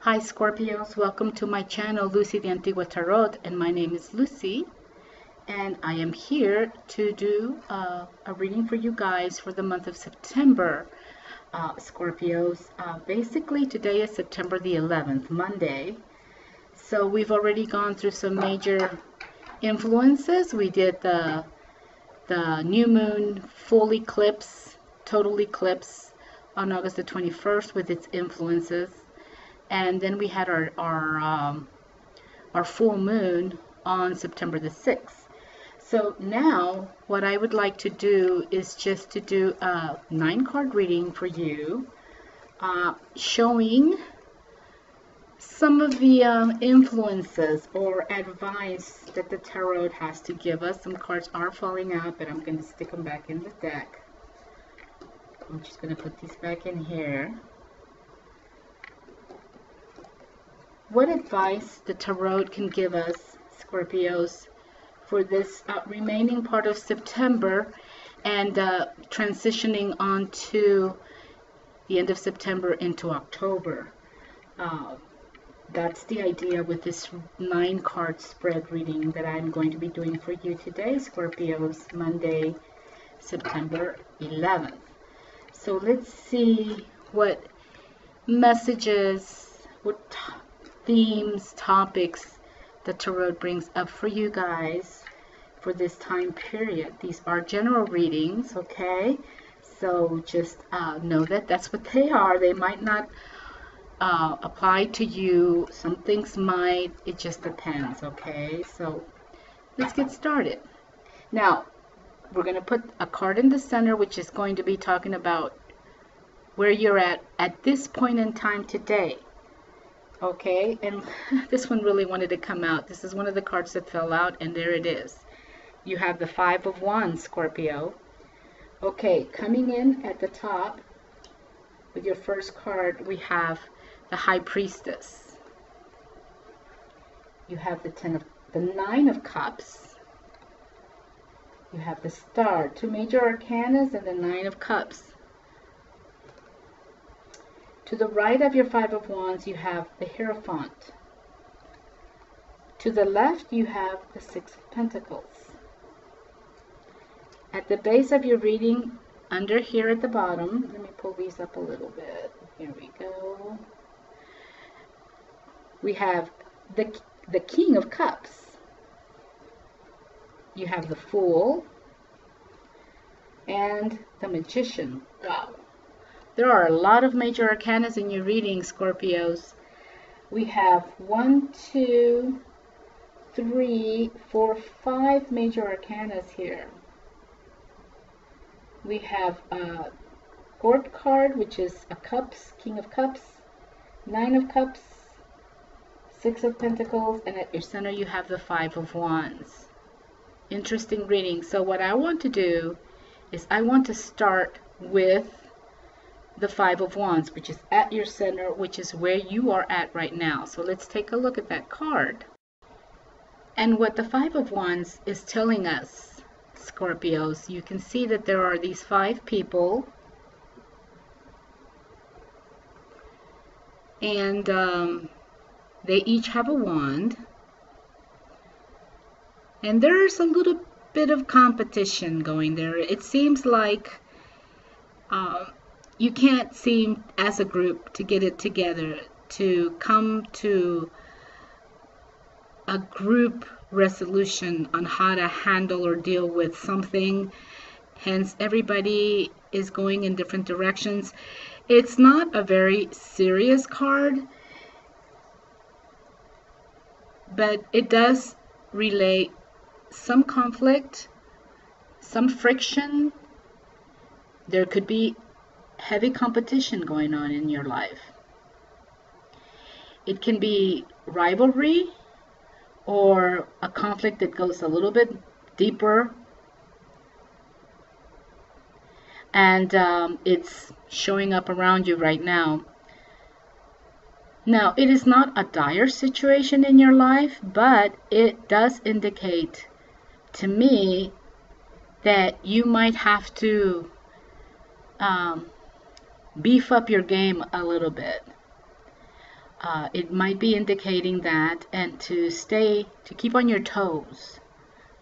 Hi Scorpios, welcome to my channel Lucy the Antigua Tarot, and my name is Lucy, and I am here to do a reading for you guys for the month of September, Scorpios. Basically today is September the 11th, Monday, so we've already gone through some major influences. We did the new moon full eclipse, total eclipse on August the 21st with its influences. And then we had our full moon on September the 6th. So now what I would like to do is just to do a 9-card reading for you, showing some of the influences or advice that the tarot has to give us. Some cards are falling out, but I'm going to stick them back in the deck. I'm just going to put these back in here. What advice the tarot can give us, Scorpios, for this remaining part of September and transitioning on to the end of September into October. That's the idea with this 9-card spread reading that I'm going to be doing for you today, Scorpios, Monday, September 11th. So let's see what messages, what themes, topics the tarot brings up for you guys for this time period. These are general readings, okay? So just know that that's what they are. They might not apply to you. Some things might. It just depends, okay? So let's get started. Now, we're going to put a card in the center, which is going to be talking about where you're at this point in time today. Okay, and this one really wanted to come out. This is one of the cards that fell out, and there it is. You have the 5 of Wands, Scorpio. Okay, coming in at the top with your first card, we have the High Priestess. You have the 9 of Cups. You have the Star, 2 major arcanas, and the 9 of Cups. To the right of your 5 of Wands, you have the Hierophant. To the left, you have the 6 of Pentacles. At the base of your reading, under here at the bottom, let me pull these up a little bit. Here we go. We have the King of Cups. You have the Fool and the Magician. Wow. There are a lot of major arcanas in your reading, Scorpios. We have 1, 2, 3, 4, 5 major arcanas here. We have a Court card, which is a Cups, King of Cups, 9 of Cups, 6 of Pentacles, and at your center you have the 5 of Wands. Interesting reading. So what I want to do is I want to start with the 5 of Wands, which is at your center, which is where you are at right now. So let's take a look at that card. And what the 5 of Wands is telling us, Scorpios, you can see that there are these 5 people, and they each have a wand, and there's a little bit of competition going there. It seems like you can't seem as a group to get it together, to come to a group resolution on how to handle or deal with something. Hence, everybody is going in different directions. It's not a very serious card, but it does relate some conflict, some friction. There could be heavy competition going on in your life. It can be rivalry or a conflict that goes a little bit deeper, and it's showing up around you right now. Now, it is not a dire situation in your life, but it does indicate to me that you might have to beef up your game a little bit. It might be indicating that, and to keep on your toes.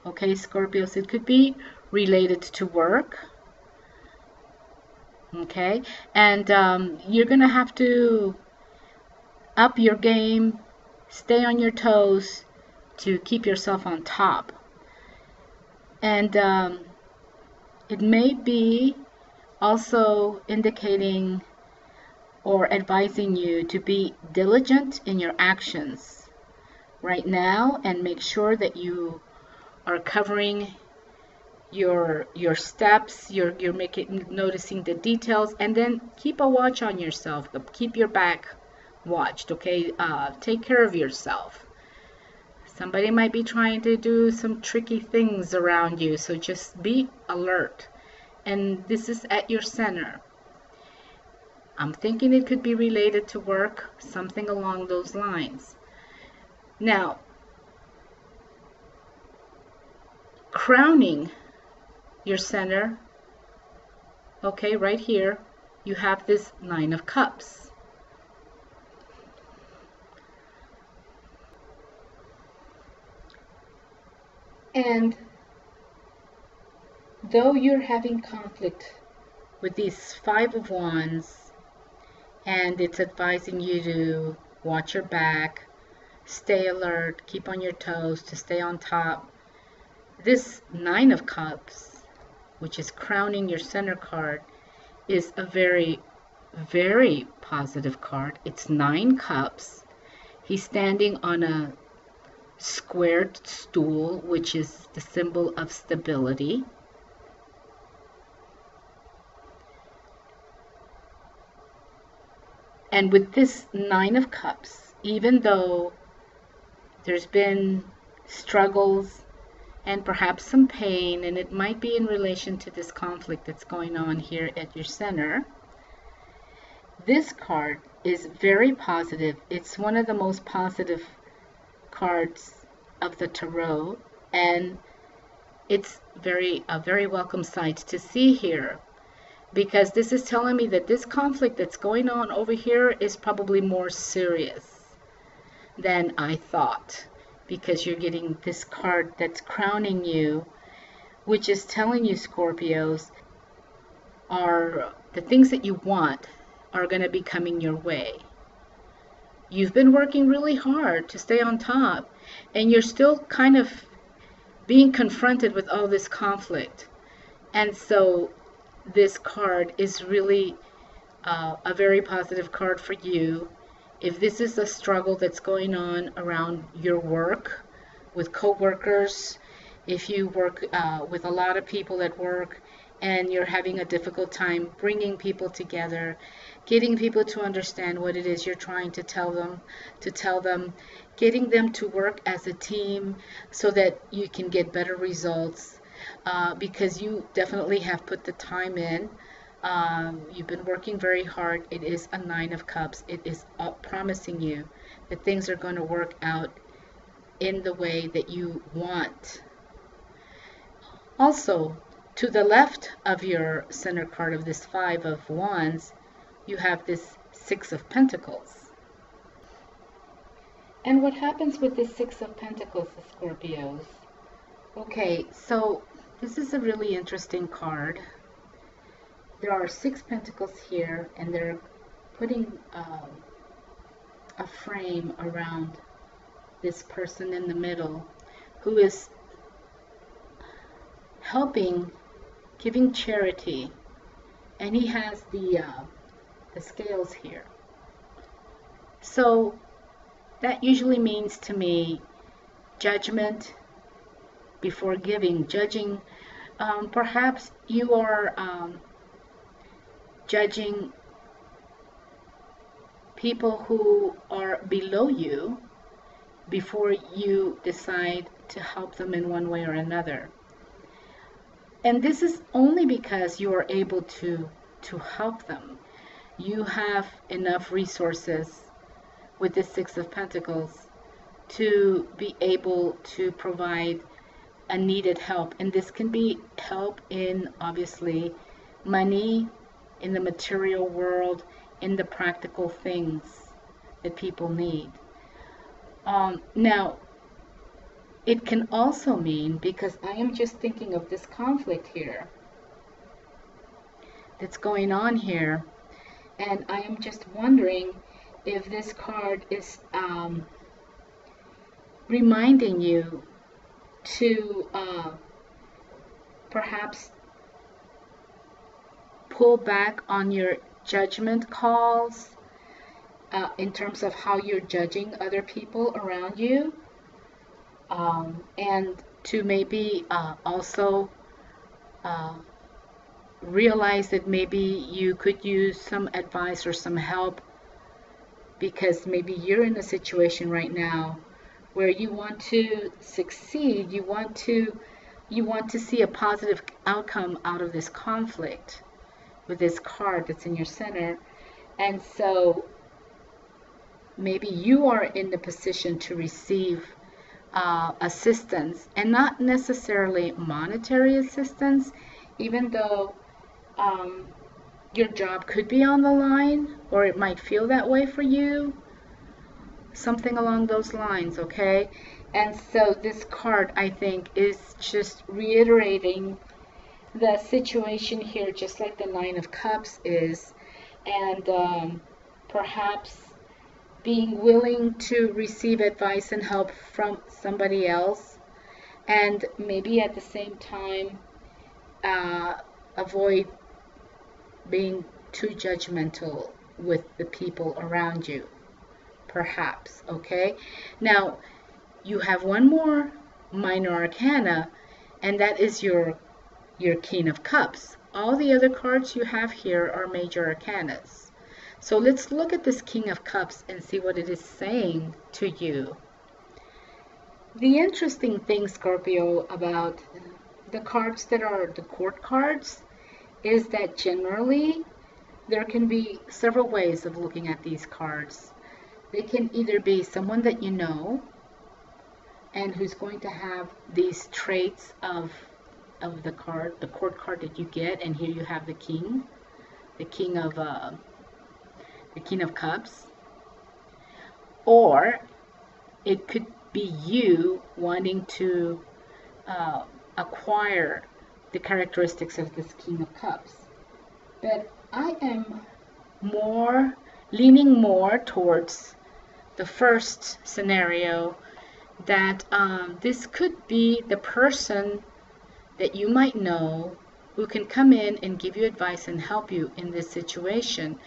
Okay, Scorpios, it could be related to work. Okay, and you're gonna have to up your game, stay on your toes to keep yourself on top. And it may be also indicating or advising you to be diligent in your actions right now, and make sure that you are covering your steps, you're noticing the details, and then keep a watch on yourself. Keep your back watched, okay? Take care of yourself. Somebody might be trying to do some tricky things around you, so just be alert. And this is at your center. I'm thinking it could be related to work, something along those lines. Now, crowning your center, okay, right here, you have this Nine of Cups. And though you're having conflict with these Five of Wands, and it's advising you to watch your back, stay alert, keep on your toes, to stay on top. This Nine of Cups, which is crowning your center card, is a very, very positive card. It's 9 cups. He's standing on a squared stool, which is the symbol of stability. And with this Nine of Cups, even though there's been struggles and perhaps some pain, and it might be in relation to this conflict that's going on here at your center, this card is very positive. It's one of the most positive cards of the tarot, and it's a very welcome sight to see here, because this is telling me that this conflict that's going on over here is probably more serious than I thought, because you're getting this card that's crowning you, which is telling you, Scorpios, are the things that you want are going to be coming your way. You've been working really hard to stay on top, and you're still kind of being confronted with all this conflict. And so this card is really a very positive card for you. If this is a struggle that's going on around your work, with co-workers, if you work with a lot of people at work and you're having a difficult time bringing people together, getting people to understand what it is you're trying to tell them, getting them to work as a team so that you can get better results, because you definitely have put the time in. You've been working very hard. It is a Nine of Cups. It is promising you that things are going to work out in the way that you want. Also, to the left of your center card of this Five of Wands, you have this Six of Pentacles. And what happens with this Six of Pentacles, the Scorpios? Okay, so this is a really interesting card. There are 6 pentacles here, and they're putting a frame around this person in the middle who is helping, giving charity, and he has the scales here. So that usually means to me judgment before giving, judging. Perhaps you are judging people who are below you before you decide to help them in one way or another. And this is only because you are able to help them. You have enough resources with the Six of Pentacles to be able to provide a needed help. And this can be help in, obviously, money, in the material world, in the practical things that people need. Now, it can also mean, because I am just thinking of this conflict here that's going on here, and I am just wondering if this card is reminding you to perhaps pull back on your judgment calls in terms of how you're judging other people around you, and to maybe also realize that maybe you could use some advice or some help, because maybe you're in a situation right now where you want to succeed, you want to see a positive outcome out of this conflict with this card that's in your center. And so maybe you are in the position to receive assistance, and not necessarily monetary assistance, even though your job could be on the line, or it might feel that way for you, something along those lines, okay? And so this card, I think, is just reiterating the situation here, just like the Nine of Cups is, and perhaps being willing to receive advice and help from somebody else, and maybe at the same time avoid being too judgmental with the people around you, perhaps, okay? Now, you have one more minor arcana, and that is your King of Cups. All the other cards you have here are major arcanas. So let's look at this King of Cups and see what it is saying to you. The interesting thing, Scorpio, about the cards that are the court cards is that generally there can be several ways of looking at these cards. They can either be someone that you know and who's going to have these traits of the card, the court card that you get, and here you have the King of Cups, or it could be you wanting to acquire the characteristics of this King of Cups. But I am leaning more towards the first scenario, that this could be the person that you might know who can come in and give you advice and help you in this situation.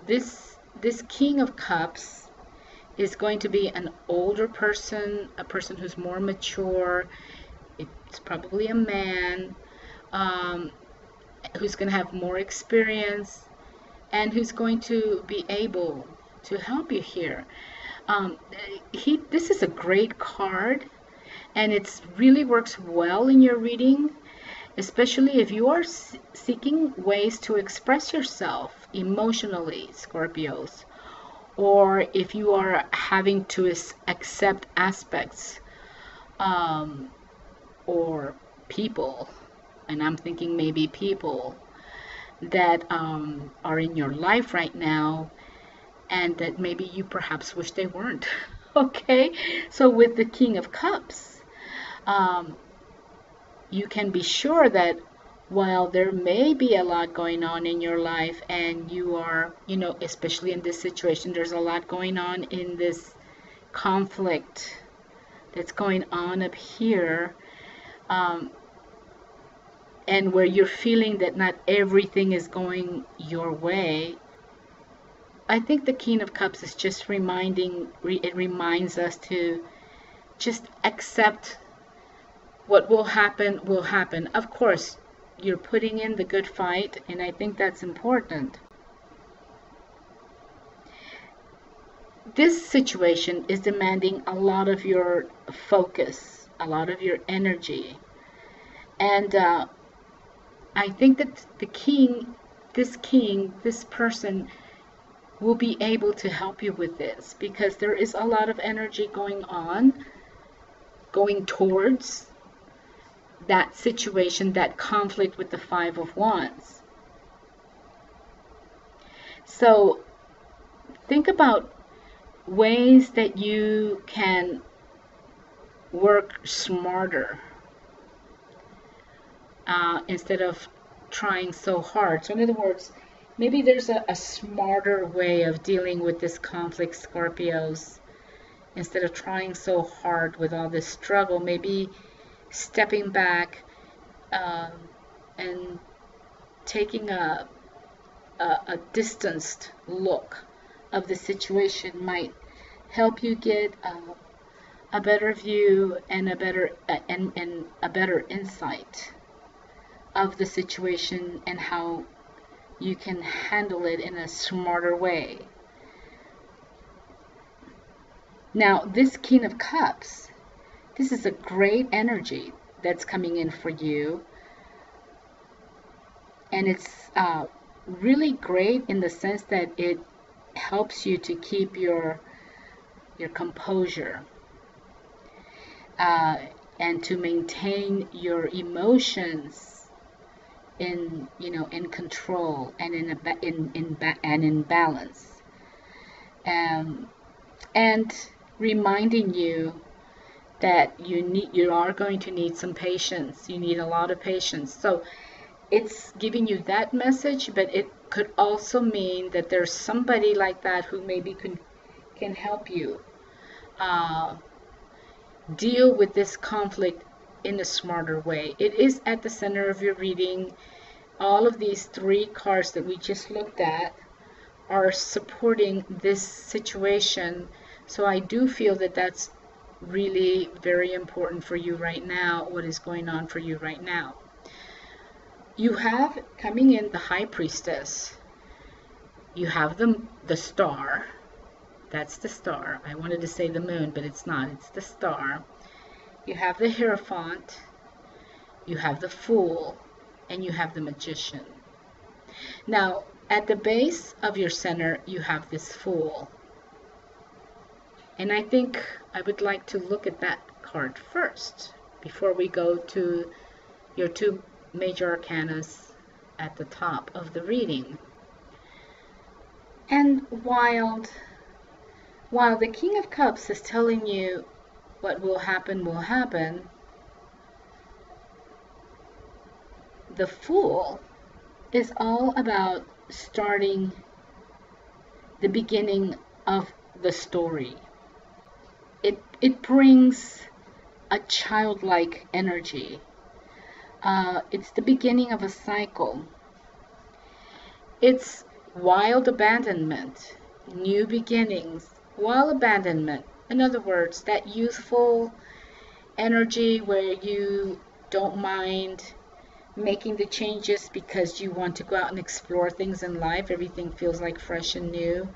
This King of Cups is going to be an older person, a person who's more mature. It's probably a man who's going to have more experience and who's going to be able to help you here. This is a great card, and it really works well in your reading, especially if you are seeking ways to express yourself emotionally, Scorpios, or if you are having to accept aspects or people, and I'm thinking maybe people that are in your life right now and that maybe you perhaps wish they weren't. Okay, so with the King of Cups, you can be sure that while there may be a lot going on in your life, and you are, especially in this situation, there's a lot going on in this conflict that's going on up here, and where you're feeling that not everything is going your way. I think the King of Cups is just it reminds us to just accept what will happen will happen. Of course, you're putting in the good fight, and I think that's important. This situation is demanding a lot of your focus, a lot of your energy. And I think that this person will be able to help you with this, because there is a lot of energy going towards that situation, that conflict with the Five of Wands. So think about ways that you can work smarter instead of trying so hard. So in other words, maybe there's a smarter way of dealing with this conflict, Scorpios. Instead of trying so hard with all this struggle, maybe stepping back and taking a distanced look of the situation might help you get a better view and a better insight of the situation and how you can handle it in a smarter way. Now, this King of Cups, this is a great energy that's coming in for you. And it's really great in the sense that it helps you to keep your composure and to maintain your emotions in control and in balance, and reminding you that you are going to need some patience. You need a lot of patience. So it's giving you that message, but it could also mean that there's somebody like that who maybe can help you deal with this conflict in a smarter way. It is at the center of your reading. All of these 3 cards that we just looked at are supporting this situation. So I do feel that that's really very important for you right now, what is going on for you right now. You have coming in the High Priestess. You have the Star. That's the Star. I wanted to say the Moon, but it's not. It's the Star. You have the Hierophant. You have the Fool. And you have the Magician. Now, at the base of your center, you have this Fool. And I think I would like to look at that card first before we go to your 2 major arcanas at the top of the reading. And while the King of Cups is telling you what will happen, the Fool is all about starting the beginning of the story. It brings a childlike energy. It's the beginning of a cycle. It's wild abandonment, new beginnings, wild abandonment. In other words, that youthful energy where you don't mind making the changes because you want to go out and explore things in life. Everything feels like fresh and new,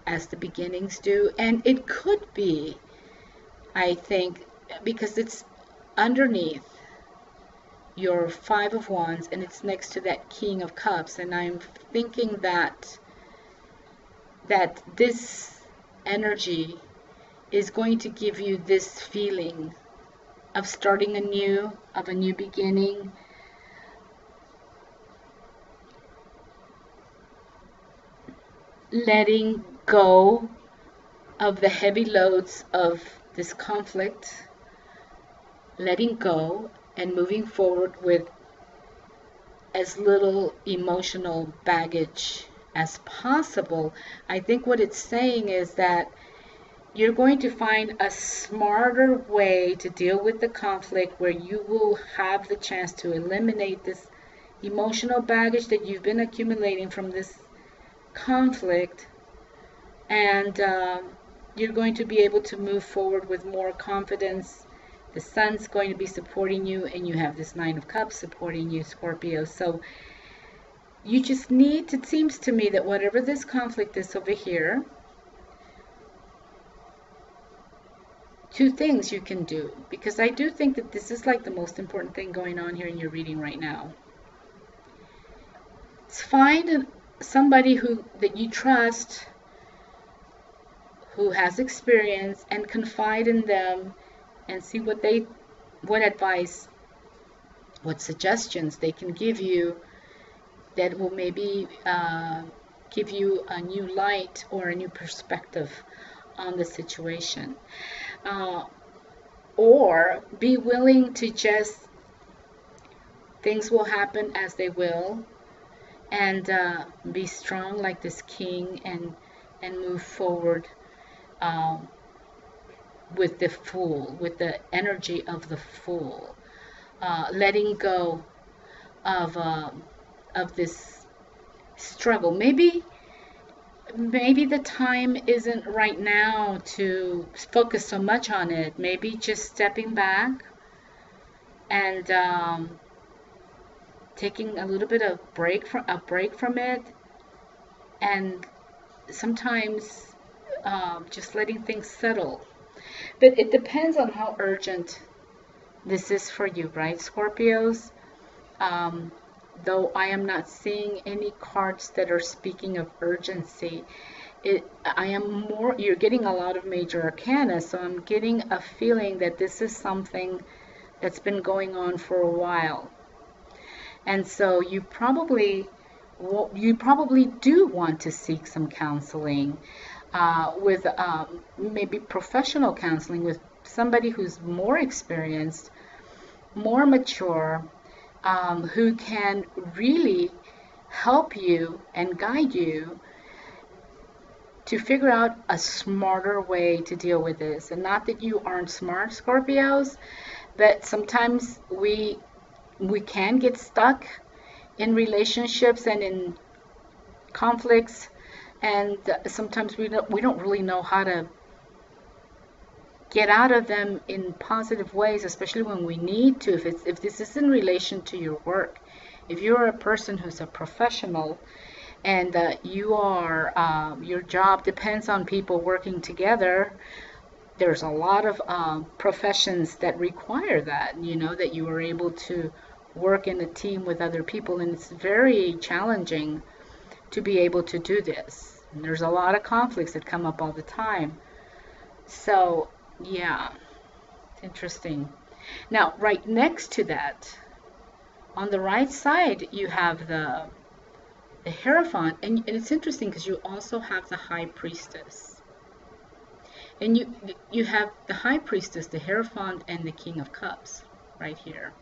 as the beginnings do. And it could be, I think, because it's underneath your 5 of Wands and it's next to that King of Cups, and I'm thinking that this energy is going to give you this feeling of starting anew, of a new beginning. Letting go of the heavy loads of this conflict, letting go and moving forward with as little emotional baggage as possible. I think what it's saying is that you're going to find a smarter way to deal with the conflict where you will have the chance to eliminate this emotional baggage that you've been accumulating from this conflict, and you're going to be able to move forward with more confidence. The Sun's going to be supporting you, and you have this 9 of Cups supporting you, Scorpio. So you just need, it seems to me that whatever this conflict is over here, 2 things you can do, because I do think that this is like the most important thing going on here in your reading right now. It's find somebody that you trust, who has experience, and confide in them and see what advice, what suggestions they can give you that will maybe give you a new light or a new perspective on the situation. Or be willing to just, things will happen as they will, and be strong like this king, and move forward with the Fool, with the energy of the Fool, letting go of this struggle. Maybe the time isn't right now to focus so much on it. Maybe just stepping back and taking a little bit of break from it, and sometimes just letting things settle. But it depends on how urgent this is for you, right, Scorpios? Though I am not seeing any cards that are speaking of urgency, you're getting a lot of major arcana, so I'm getting a feeling that this is something that's been going on for a while. And so you probably do want to seek some counseling, with maybe professional counseling with somebody who's more experienced, more mature, who can really help you and guide you to figure out a smarter way to deal with this. And not that you aren't smart, Scorpios, but sometimes we can get stuck in relationships and in conflicts, and sometimes we don't really know how to get out of them in positive ways, especially when we need to. If this is in relation to your work, if you're a person who's a professional and you are your job depends on people working together, there's a lot of professions that require that, that you are able to work in a team with other people, and it's very challenging to be able to do this. And there's a lot of conflicts that come up all the time. So yeah, it's interesting. Now, right next to that, on the right side, you have the Hierophant, and it's interesting because you also have the High Priestess. And you have the High Priestess, the Hierophant, and the King of Cups right here,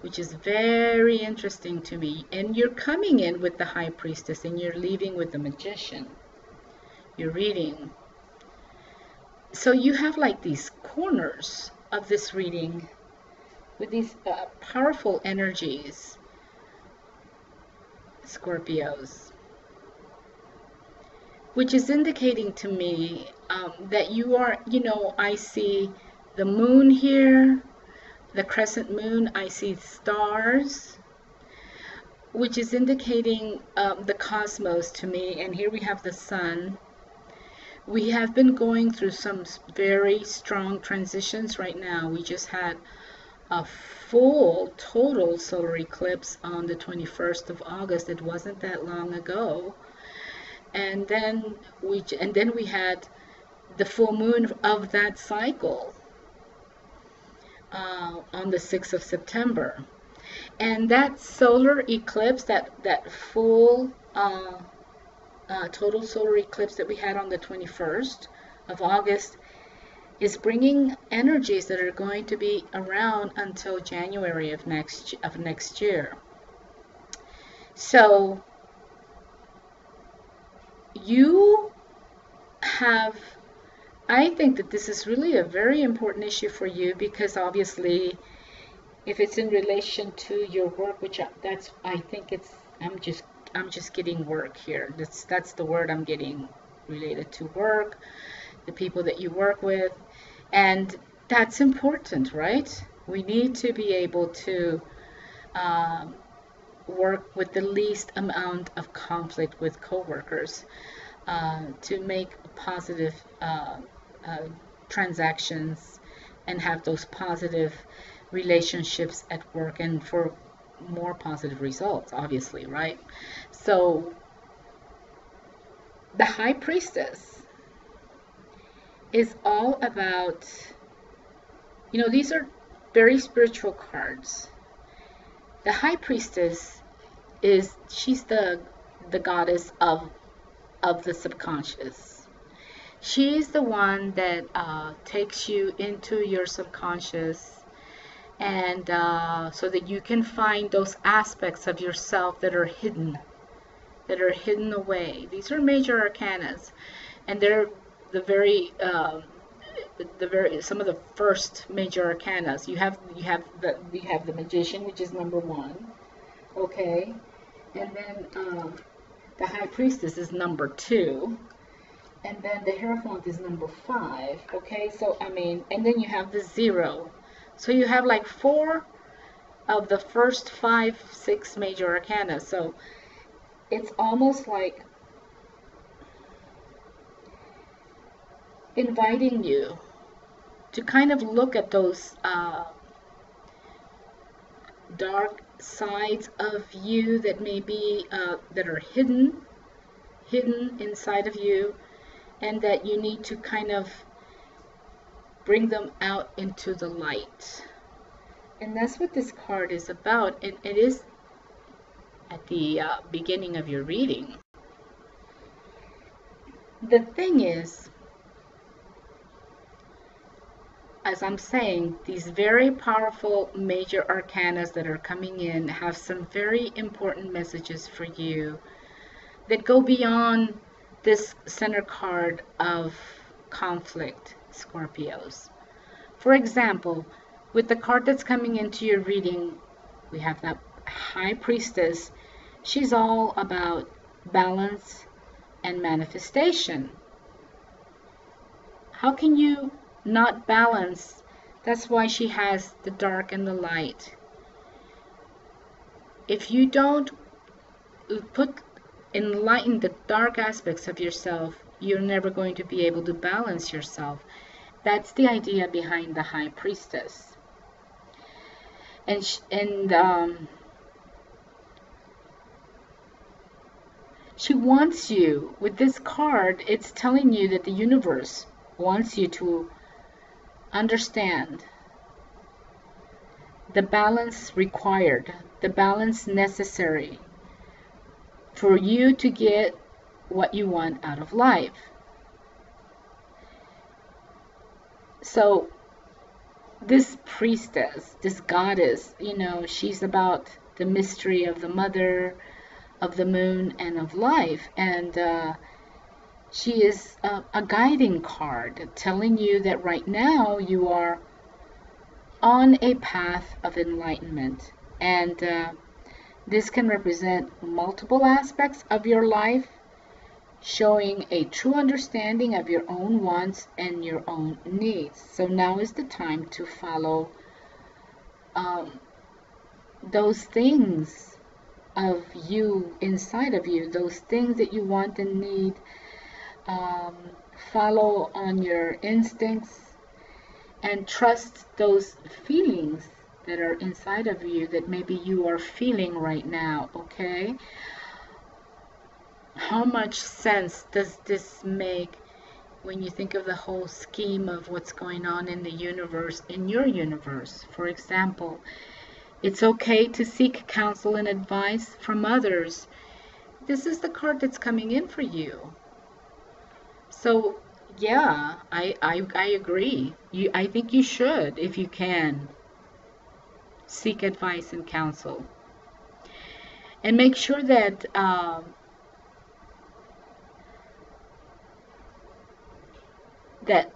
which is very interesting to me. And you're coming in with the High Priestess, and you're leaving with the Magician. You're reading. So you have like these corners of this reading with these powerful energies, Scorpios, which is indicating to me that you are, I see the moon here, the crescent moon, I see stars, which is indicating the cosmos to me. And here we have the sun. We have been going through some very strong transitions right now. We just had a full total solar eclipse on the 21st of August. It wasn't that long ago. And then we had the full moon of that cycle on the 6th of September. And that solar eclipse, that full total solar eclipse that we had on the 21st of August, is bringing energies that are going to be around until January of next year. So you have, I think that this is really a very important issue for you, because obviously if it's in relation to your work, which I'm just getting work here. That's the word I'm getting, related to work, the people that you work with. And that's important, right? We need to be able to work with the least amount of conflict with coworkers, to make positive transactions and have those positive relationships at work, and for more positive results, obviously, right? So the High Priestess is all about, these are very spiritual cards. The High Priestess she's the the goddess of the subconscious. She's the one that takes you into your subconscious, and so that you can find those aspects of yourself that are hidden away. These are major arcanas, and they're the very some of the first major arcanas. You have the magician, which is number 1, okay, and then the high priestess is number 2, and then the Hierophant is number 5. Okay, so I mean, and then you have the 0. So you have like 4 of the first 5, 6 major arcana. So it's almost like inviting you to kind of look at those dark sides of you that may be that are hidden inside of you, and that you need to kind of bring them out into the light. And that's what this card is about. It is at the beginning of your reading. The thing is, as I'm saying, these very powerful major arcanas that are coming in have some very important messages for you that go beyond this center card of conflict, Scorpios. For example, with the card that's coming into your reading, we have that High Priestess. She's all about balance and manifestation. How can you not balance? That's why she has the dark and the light. If you don't enlighten the dark aspects of yourself, you're never going to be able to balance yourself. That's the idea behind the High Priestess. And she wants you, with this card, it's telling you that the universe wants you to understand the balance required, the balance necessary for you to get what you want out of life. So this priestess, this goddess, you know, she's about the mystery of the mother, of the moon, and of life. And she is a guiding card telling you that right now you are on a path of enlightenment. And this can represent multiple aspects of your life, showing a true understanding of your own wants and your own needs. So now is the time to follow those things of you, inside of you, those things that you want and need. Follow on your instincts and trust those feelings that are inside of you that maybe you are feeling right now, okay? How much sense does this make when you think of the whole scheme of what's going on in the universe, in your universe? For example, it's okay to seek counsel and advice from others. This is the card that's coming in for you. So, yeah, I agree. I think you should, if you can, seek advice and counsel. And make sure that that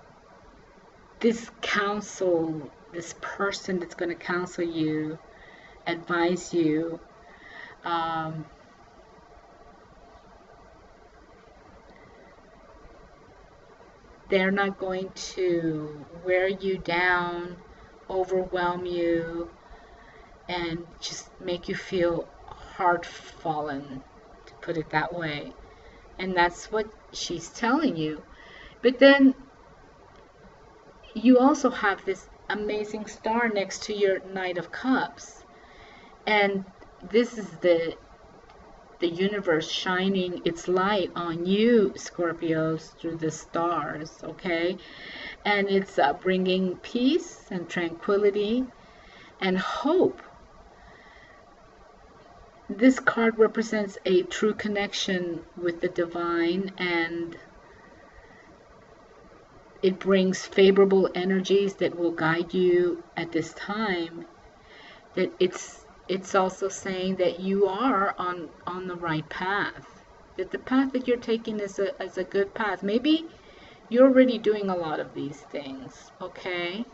this counsel, this person that's going to counsel you, advise you, they're not going to wear you down, overwhelm you, and just make you feel heart-fallen, to put it that way. And that's what she's telling you. But then you also have this amazing star next to your Knight of Cups. And this is the universe shining its light on you, Scorpios, through the stars, okay? And it's bringing peace and tranquility and hope. This card represents a true connection with the divine, and it brings favorable energies that will guide you at this time. That it's also saying that you are on the right path. That the path that you're taking is a good path. Maybe you're already doing a lot of these things, okay?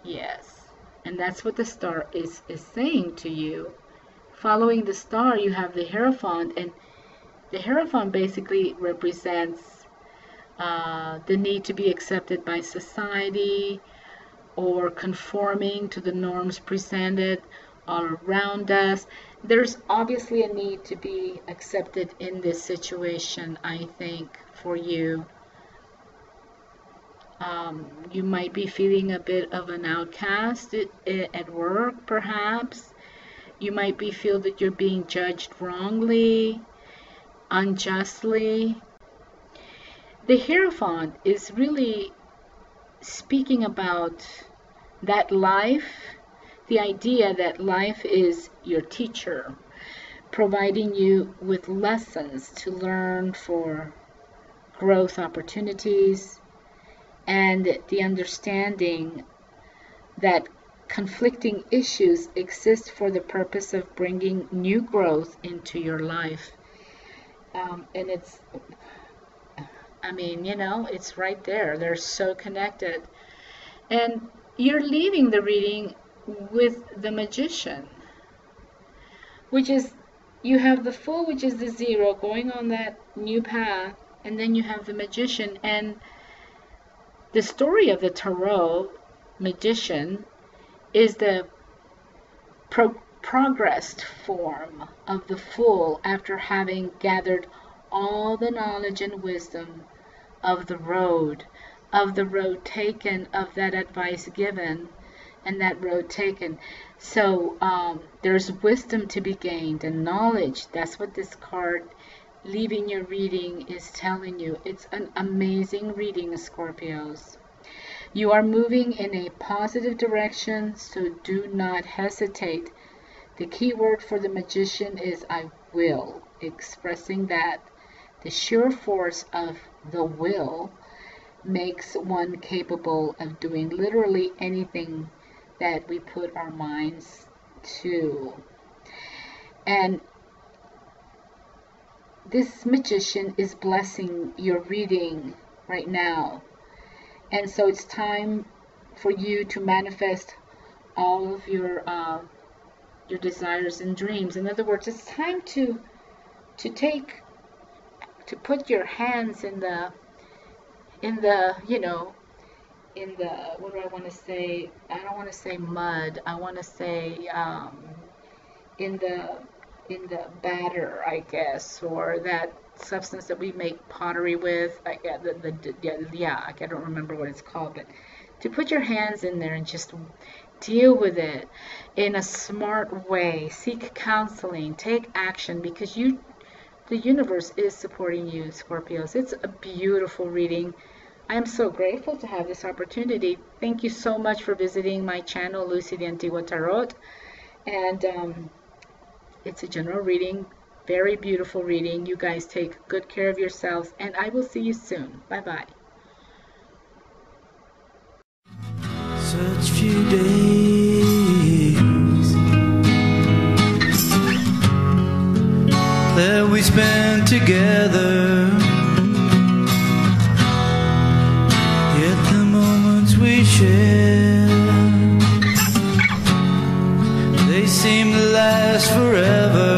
Yes. And that's what the star is saying to you. Following the star, you have the Hierophant, and the Hierophant basically represents the need to be accepted by society, or conforming to the norms presented all around us. There's obviously a need to be accepted in this situation, I think, for you. You might be feeling a bit of an outcast at work, perhaps. You might feel that you're being judged wrongly, unjustly. The Hierophant is really speaking about that life, the idea that life is your teacher, providing you with lessons to learn for growth opportunities, and the understanding that conflicting issues exist for the purpose of bringing new growth into your life. And it's, I mean, you know, it's right there. They're so connected. And you're leaving the reading with the Magician, which is, you have the Fool, which is the 0, going on that new path, and then you have the Magician. And the story of the Tarot Magician is the progressed form of the Fool after having gathered all the knowledge and wisdom of the road taken, of that advice given, and that road taken. So there's wisdom to be gained and knowledge. That's what this card leaving your reading is telling you. It's an amazing reading, Scorpios. You are moving in a positive direction, so do not hesitate. The key word for the Magician is I will, expressing that the sheer force of the will makes one capable of doing literally anything that we put our minds to. And this Magician is blessing your reading right now. And so it's time for you to manifest all of your desires and dreams. In other words, it's time to put your hands in the you know, in the, what do I want to say? I don't want to say mud. I want to say in the batter, I guess, or that substance that we make pottery with. I don't remember what it's called, but to put your hands in there and just deal with it in a smart way. Seek counseling, take action, because the universe is supporting you, Scorpios. It's a beautiful reading. I am so grateful to have this opportunity. Thank you so much for visiting my channel, Lucy the Antigua Tarot. And it's a general reading, very beautiful reading. You guys take good care of yourselves, and I will see you soon. Bye-bye. Such few days that we spent together, yet the moments we shared, they seem to last forever.